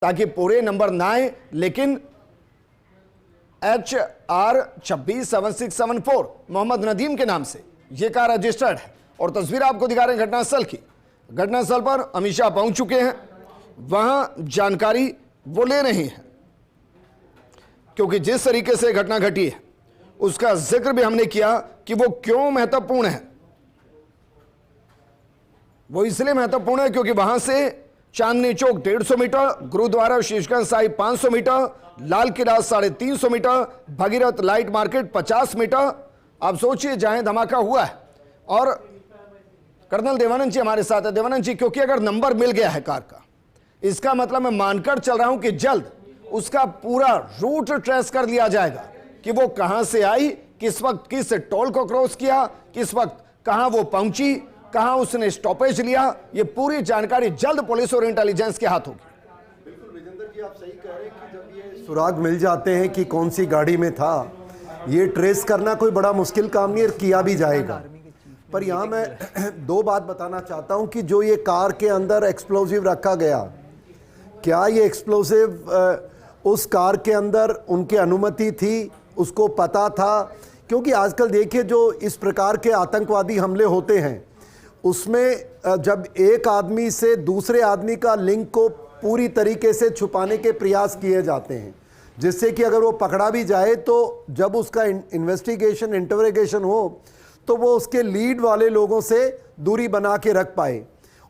ताकि पूरे नंबर ना आए, लेकिन HR 267674 मोहम्मद नदीम के नाम से यह कार रजिस्टर्ड है। और तस्वीर आपको दिखा रहे हैं घटनास्थल की। घटनास्थल पर अमित शाह पहुंच चुके हैं, वहां जानकारी वो ले रहे हैं, क्योंकि जिस तरीके से घटना घटी है उसका जिक्र भी हमने किया कि वो क्यों महत्वपूर्ण है। वो इसलिए महत्वपूर्ण है क्योंकि वहां से Chandni Chowk 150 metre, Gurudwara Sisganj Sahib 500 metre, Lal Qila 350 metre, Bhagirath light market 50 metre. आप सोचिए जहां धमाका हुआ है। और कर्नल देवानंद जी हमारे साथ है। देवानंद जी, क्योंकि अगर नंबर मिल गया है कार का, इसका मतलब मैं मानकर चल रहा हूं कि जल्द उसका पूरा रूट ट्रेस कर लिया जाएगा कि वो कहां से आई, किस वक्त किस टोल को क्रॉस किया, किस वक्त कहां वो पहुंची, कहां उसने स्टॉपेज लिया। ये पूरी जानकारी जल्द पुलिस और इंटेलिजेंस के हाथ होगी। बिल्कुल विजेंद्र जी, आप सही कह रहे हैं कि जब ये सुराग मिल जाते हैं कि कौन सी गाड़ी में था, ये ट्रेस करना कोई बड़ा मुश्किल काम नहीं है, किया भी जाएगा। पर यहाँ मैं दो बात बताना चाहता हूँ कि जो ये कार के अंदर एक्सप्लोजिव रखा गया, क्या ये एक्सप्लोजिव उस कार के अंदर उनकी अनुमति थी, उसको पता था? क्योंकि आजकल देखिए जो इस प्रकार के आतंकवादी हमले होते हैं उसमें जब एक आदमी से दूसरे आदमी का लिंक को पूरी तरीके से छुपाने के प्रयास किए जाते हैं, जिससे कि अगर वो पकड़ा भी जाए तो जब उसका इन्वेस्टिगेशन इंटरोगेशन हो तो वो उसके लीड वाले लोगों से दूरी बना के रख पाए।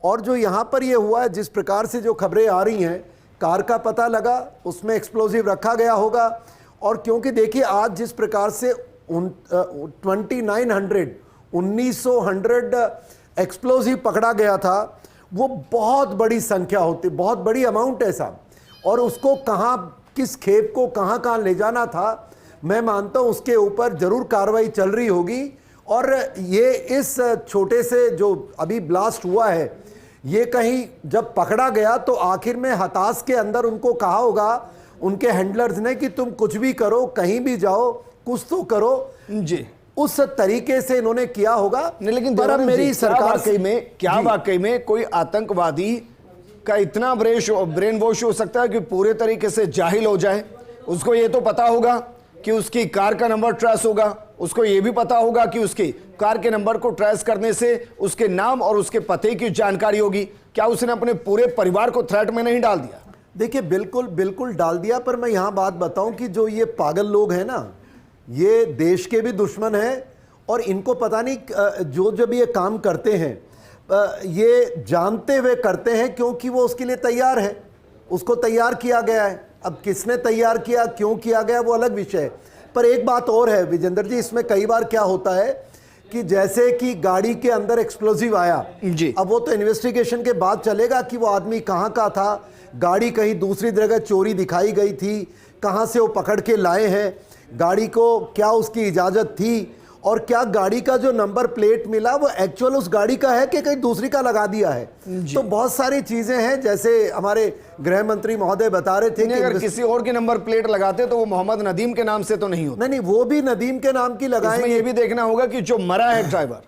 और जो यहाँ पर ये हुआ है, जिस प्रकार से जो खबरें आ रही हैं, कार का पता लगा, उसमें एक्सप्लोजिव रखा गया होगा। और क्योंकि देखिए आज जिस प्रकार से 1900 एक्सप्लोजिव पकड़ा गया था, वो बहुत बड़ी संख्या होती, बहुत बड़ी अमाउंट है साहब। और उसको कहाँ, किस खेप को कहाँ कहाँ ले जाना था, मैं मानता हूँ उसके ऊपर ज़रूर कार्रवाई चल रही होगी। और ये इस छोटे से जो अभी ब्लास्ट हुआ है, ये कहीं जब पकड़ा गया तो आखिर में हताश के अंदर उनको कहा होगा उनके हैंडलर्स ने कि तुम कुछ भी करो, कहीं भी जाओ, कुछ तो करो जी। उस तरीके से इन्होंने किया होगा। नहीं, लेकिन पर अब मेरी सरकार वाकई में कोई आतंकवादी का इतना ब्रेन वॉश हो सकता है कि पूरे तरीके से जाहिल हो जाए? उसको ये तो पता होगा कि उसकी कार का नंबर ट्रेस होगा, उसको ये भी पता होगा कि उसकी कार के नंबर को ट्रेस करने से उसके नाम और उसके पते की जानकारी होगी। क्या उसने अपने पूरे परिवार को थ्रेट में नहीं डाल दिया? देखिए बिल्कुल बिल्कुल डाल दिया। पर मैं यहाँ बात बताऊं कि जो ये पागल लोग हैं ना, ये देश के भी दुश्मन हैं। और इनको पता नहीं जो जब ये काम करते हैं ये जानते हुए करते हैं, क्योंकि वो उसके लिए तैयार है, उसको तैयार किया गया है। अब किसने तैयार किया, क्यों किया गया, वो अलग विषय है। पर एक बात और है विजेंद्र जी, इसमें कई बार क्या होता है कि जैसे कि गाड़ी के अंदर एक्सप्लोजिव आया जी, अब वो तो इन्वेस्टिगेशन के बाद चलेगा कि वो आदमी कहाँ का था, गाड़ी कहीं दूसरी जगह चोरी दिखाई गई थी, कहाँ से वो पकड़ के लाए हैं, गाड़ी को क्या उसकी इजाज़त थी, और क्या गाड़ी का जो नंबर प्लेट मिला वो एक्चुअल उस गाड़ी का है कि कहीं दूसरी का लगा दिया है। तो बहुत सारी चीज़ें हैं, जैसे हमारे गृह मंत्री महोदय बता रहे थे कि अगर किसी और के नंबर प्लेट लगाते तो वो मोहम्मद नदीम के नाम से तो नहीं होता। नहीं, वो भी नदीम के नाम की लगाएंगे। ये भी देखना होगा कि जो मरा है ड्राइवर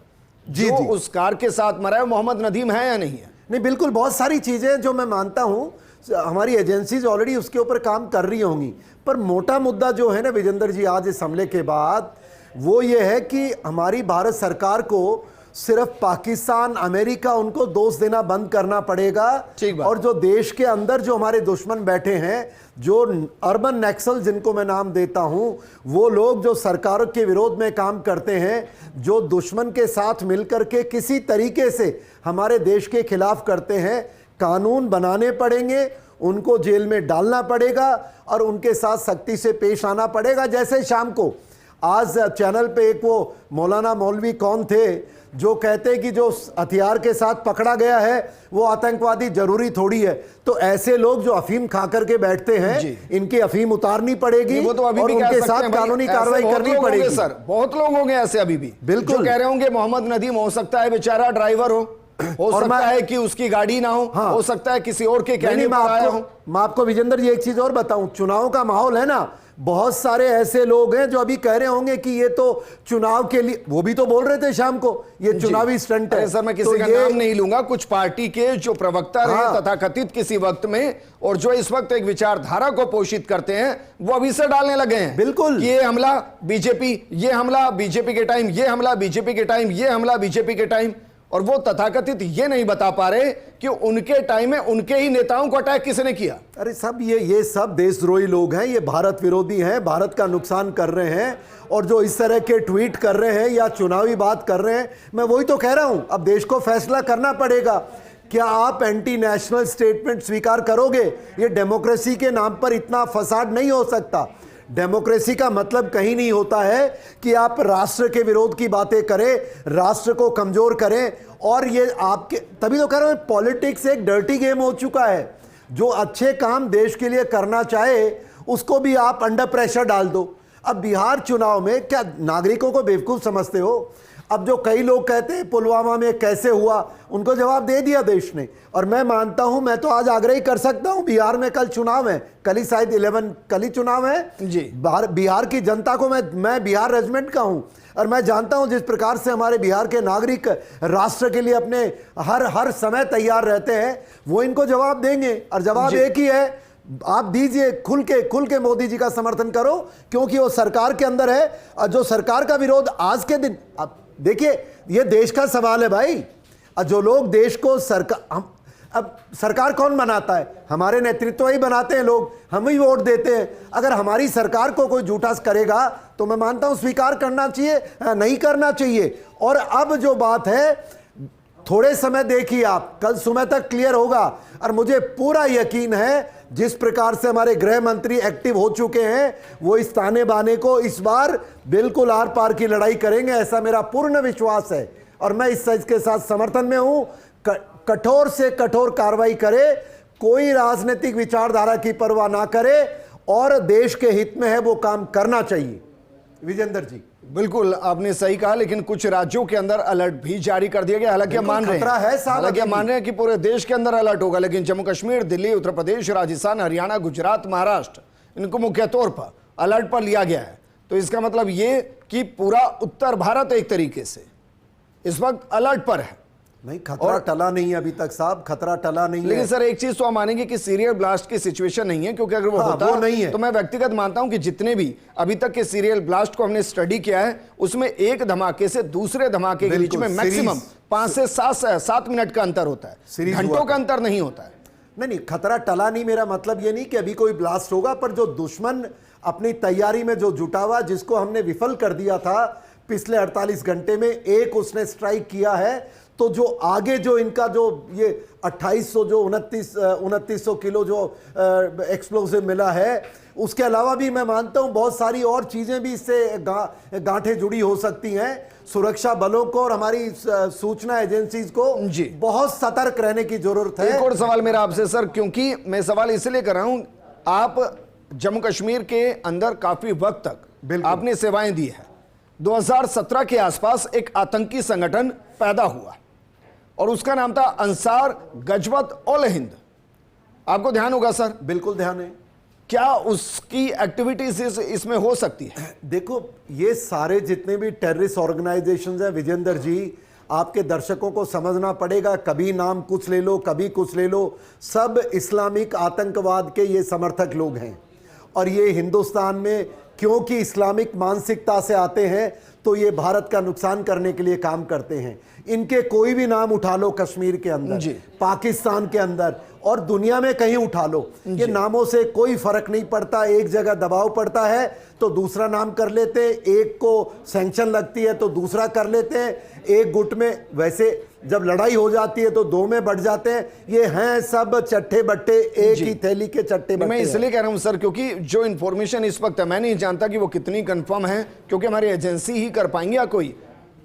जी जी उस कार के साथ मरा है, मोहम्मद नदीम है या नहीं है। नहीं, बिल्कुल बहुत सारी चीज़ें जो मैं मानता हूँ हमारी एजेंसीज ऑलरेडी उसके ऊपर काम कर रही होंगी। पर मोटा मुद्दा जो है ना विजेंद्र जी आज इस हमले के बाद, वो ये है कि हमारी भारत सरकार को सिर्फ पाकिस्तान, अमेरिका, उनको दोष देना बंद करना पड़ेगा। और जो देश के अंदर जो हमारे दुश्मन बैठे हैं, जो अर्बन नक्सल जिनको मैं नाम देता हूं, वो लोग जो सरकारों के विरोध में काम करते हैं, जो दुश्मन के साथ मिलकर के किसी तरीके से हमारे देश के खिलाफ करते हैं, कानून बनाने पड़ेंगे, उनको जेल में डालना पड़ेगा और उनके साथ सख्ती से पेश आना पड़ेगा। जैसे शाम को आज चैनल पे एक वो मौलाना मौलवी कौन थे जो कहते कि जो हथियार के साथ पकड़ा गया है वो आतंकवादी जरूरी थोड़ी है। तो ऐसे लोग जो अफीम खा करके बैठते हैं, इनकी अफीम उतारनी पड़ेगी, वो तो अभी और भी उनके साथ कानूनी कार्रवाई करनी पड़ेगी। सर बहुत लोग होंगे ऐसे अभी भी, बिल्कुल, जो कह रहे होंगे मोहम्मद नदीम हो सकता है बेचारा ड्राइवर हो सकता है कि उसकी गाड़ी ना हो सकता है किसी और के कहने पर आया हो। मैं आपको विजेंद्र जी एक चीज और बताऊं, चुनाव का माहौल है ना, बहुत सारे ऐसे लोग हैं जो अभी कह रहे होंगे कि ये तो चुनाव के लिए, वो भी तो बोल रहे थे शाम को ये चुनावी स्टंट है। सर मैं किसी तो का नाम नहीं लूंगा, कुछ पार्टी के जो प्रवक्ता रहे तथाकथित किसी वक्त में और जो इस वक्त एक विचारधारा को पोषित करते हैं, वो अभी से डालने लगे हैं बिल्कुल ये हमला बीजेपी, ये हमला बीजेपी के टाइम, ये हमला बीजेपी के टाइम, ये हमला बीजेपी के टाइम। और वो तथाकथित ये नहीं बता पा रहे कि उनके टाइम में उनके ही नेताओं को अटैक किसने किया। अरे सब ये सब देशद्रोही लोग हैं, ये भारत विरोधी हैं, भारत का नुकसान कर रहे हैं। और जो इस तरह के ट्वीट कर रहे हैं या चुनावी बात कर रहे हैं, मैं वही तो कह रहा हूं, अब देश को फैसला करना पड़ेगा। क्या आप एंटी नेशनल स्टेटमेंट स्वीकार करोगे? ये डेमोक्रेसी के नाम पर इतना फसाद नहीं हो सकता। डेमोक्रेसी का मतलब कहीं नहीं होता है कि आप राष्ट्र के विरोध की बातें करें, राष्ट्र को कमजोर करें। और ये आपके, तभी तो कह रहा हूं, पॉलिटिक्स एक डर्टी गेम हो चुका है। जो अच्छे काम देश के लिए करना चाहे उसको भी आप अंडर प्रेशर डाल दो। अब बिहार चुनाव में क्या नागरिकों को बेवकूफ समझते हो? अब जो कई लोग कहते हैं पुलवामा में कैसे हुआ, उनको जवाब दे दिया देश ने। और मैं मानता हूं, मैं तो आज आग्रह ही कर सकता हूं, बिहार में कल चुनाव है, कल ही शायद 11 कल ही चुनाव है जी। बिहार की जनता को, मैं बिहार रेजिमेंट का हूं और मैं जानता हूं जिस प्रकार से हमारे बिहार के नागरिक राष्ट्र के लिए अपने हर समय तैयार रहते हैं, वो इनको जवाब देंगे। और जवाब एक ही है, आप दीजिए, खुल के मोदी जी का समर्थन करो, क्योंकि वो सरकार के अंदर है। और जो सरकार का विरोध आज के दिन, अब देखिए ये देश का सवाल है भाई। और जो लोग देश को अब सरकार कौन बनाता है? हमारे नेतृत्व ही बनाते हैं लोग, हम ही वोट देते हैं। अगर हमारी सरकार को कोई झूठा करेगा तो मैं मानता हूं स्वीकार करना चाहिए, नहीं करना चाहिए। और अब जो बात है, थोड़े समय देखिए आप, कल सुबह तक क्लियर होगा। और मुझे पूरा यकीन है जिस प्रकार से हमारे गृह मंत्री एक्टिव हो चुके हैं, वो इस ताने बाने को इस बार बिल्कुल आर पार की लड़ाई करेंगे, ऐसा मेरा पूर्ण विश्वास है। और मैं इस चीज के साथ समर्थन में हूं, कठोर से कठोर कार्रवाई करे, कोई राजनीतिक विचारधारा की परवाह ना करे, और देश के हित में है वो काम करना चाहिए। विजेंद्र जी बिल्कुल आपने सही कहा, लेकिन कुछ राज्यों के अंदर अलर्ट भी जारी कर दिया गया। हालांकि हम मान रहे हैं कि पूरे देश के अंदर अलर्ट होगा, लेकिन जम्मू कश्मीर, दिल्ली, उत्तर प्रदेश, राजस्थान, हरियाणा, गुजरात, महाराष्ट्र, इनको मुख्य तौर पर अलर्ट पर लिया गया है। तो इसका मतलब ये कि पूरा उत्तर भारत एक तरीके से इस वक्त अलर्ट पर है। नहीं, खतरा टला नहीं है अभी तक साहब, खतरा टला नहीं है। लेकिन सर एक चीज तो हम मानेंगे कि सीरियल ब्लास्ट की सिचुएशन नहीं है, क्योंकि अगर वो होता वो नहीं है, तो मैं व्यक्तिगत मानता हूं कि जितने भी अभी तक के सीरियल ब्लास्ट को हमने स्टडी किया है, उसमें एक धमाके से दूसरे धमाके के बीच में मैक्सिमम 5 से 7 मिनट का अंतर होता है, घंटों का अंतर नहीं होता है। नहीं, खतरा टला नहीं, मेरा मतलब ये नहीं कि अभी कोई ब्लास्ट होगा, पर जो दुश्मन अपनी तैयारी में जो जुटा हुआ, जिसको हमने विफल कर दिया था पिछले 48 घंटे में, एक उसने स्ट्राइक किया है। तो जो आगे जो इनका जो ये 2800 जो 2900 किलो जो एक्सप्लोसिव मिला है, उसके अलावा भी मैं मानता हूं बहुत सारी और चीजें भी इससे गांठें जुड़ी हो सकती हैं। सुरक्षा बलों को और हमारी सूचना एजेंसीज को बहुत सतर्क रहने की जरूरत है। एक और सवाल मेरा आपसे सर, क्योंकि मैं सवाल इसलिए कर रहा हूं, आप जम्मू कश्मीर के अंदर काफी वक्त तक आपने सेवाएं दी है। 2017 के आसपास एक आतंकी संगठन पैदा हुआ और उसका नाम था अंसार गजवत उल हिंद। आपको ध्यान होगा सर? बिल्कुल ध्यान है। क्या उसकी एक्टिविटीज इसमें हो सकती है? देखो, ये सारे जितने भी टेररिस्ट ऑर्गेनाइजेशंस हैं विजेंद्र जी, आपके दर्शकों को समझना पड़ेगा, कभी नाम कुछ ले लो, कभी कुछ ले लो, सब इस्लामिक आतंकवाद के ये समर्थक लोग हैं। और ये हिंदुस्तान में क्योंकि इस्लामिक मानसिकता से आते हैं, तो ये भारत का नुकसान करने के लिए काम करते हैं। इनके कोई भी नाम उठा लो, कश्मीर के अंदर, पाकिस्तान के अंदर और दुनिया में कहीं उठा लो, ये नामों से कोई फर्क नहीं पड़ता। एक जगह दबाव पड़ता है तो दूसरा नाम कर लेते हैं, एक को सैंक्शन लगती है तो दूसरा कर लेते हैं, एक गुट में। वैसे जब लड़ाई हो जाती है तो दो में बढ़ जाते हैं। ये हैं सब चट्टे बट्टे, एक ही थैली के चट्टे बट्टे। मैं इसलिए कह रहा हूं सर, क्योंकि जो इन्फॉर्मेशन इस वक्त है, मैं नहीं जानता कि वो कितनी कंफर्म है, क्योंकि हमारी एजेंसी ही कर पाएंगे या कोई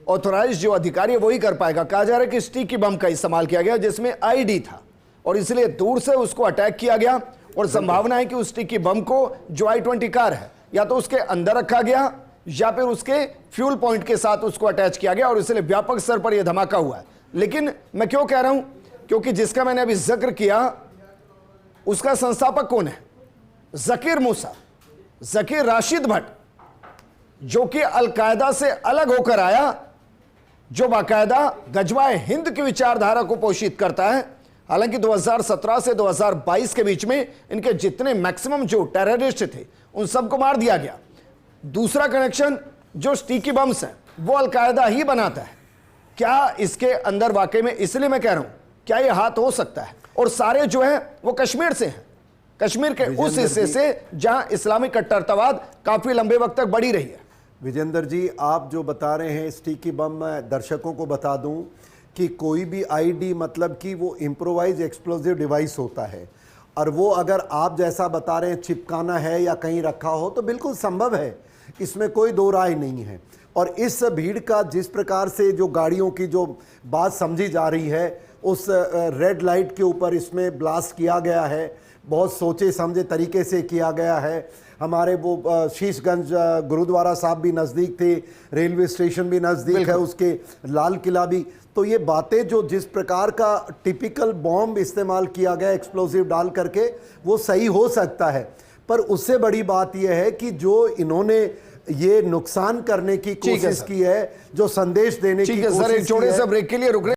ऑथोराइज जो अधिकारी है वही कर पाएगा। कहा जा रहा है कि स्टिकी बम का इस्तेमाल किया गया जिसमें आईडी था और इसलिए दूर से उसको अटैक किया गया। और संभावना है कि उस स्टिकी बम को जो I-20 कार है या तो उसके अंदर रखा गया या फिर उसके फ्यूल पॉइंट के साथ उसको अटैच किया गया और इसलिए व्यापक स्तर पर यह धमाका हुआ है। लेकिन मैं क्यों कह रहा हूं, क्योंकि जिसका मैंने अभी जिक्र किया उसका संस्थापक कौन है? जकीर मूसा। जकीर राशिद भट्ट, जो कि अलकायदा से अलग होकर आया, जो बाकायदा गजवाए हिंद की विचारधारा को पोषित करता है। हालांकि 2017 से 2022 के बीच में इनके जितने मैक्सिमम जो टेररिस्ट थे उन सबको मार दिया गया। दूसरा कनेक्शन जो स्टिकी बम्स है वो अलकायदा ही बनाता है। क्या इसके अंदर वाकई में, इसलिए मैं कह रहा हूं, क्या ये हाथ हो सकता है? और सारे जो है वो कश्मीर से हैं, कश्मीर के उस हिस्से से जहां इस्लामिक कट्टरतावाद काफी लंबे वक्त तक बढ़ी रही है। विजेंद्र जी, आप जो बता रहे हैं स्टिकी बम, मैं दर्शकों को बता दूं कि कोई भी आईडी मतलब कि वो इम्प्रोवाइज एक्सप्लोजिव डिवाइस होता है, और वो अगर आप जैसा बता रहे हैं चिपकाना है या कहीं रखा हो तो बिल्कुल संभव है, इसमें कोई दो राय नहीं है। और इस भीड़ का जिस प्रकार से जो गाड़ियों की जो बात समझी जा रही है, उस रेड लाइट के ऊपर इसमें ब्लास्ट किया गया है, बहुत सोचे समझे तरीके से किया गया है। हमारे वो शीशगंज गुरुद्वारा साहब भी नज़दीक थे, रेलवे स्टेशन भी नज़दीक है उसके, लाल किला भी। तो ये बातें जो जिस प्रकार का टिपिकल बॉम्ब इस्तेमाल किया गया एक्सप्लोसिव डाल करके, वो सही हो सकता है। पर उससे बड़ी बात यह है कि जो इन्होंने ये नुकसान करने की कोशिश की है, जो संदेश देने की कोशिश की है। एक छोटे से ब्रेक के लिए रुक रहे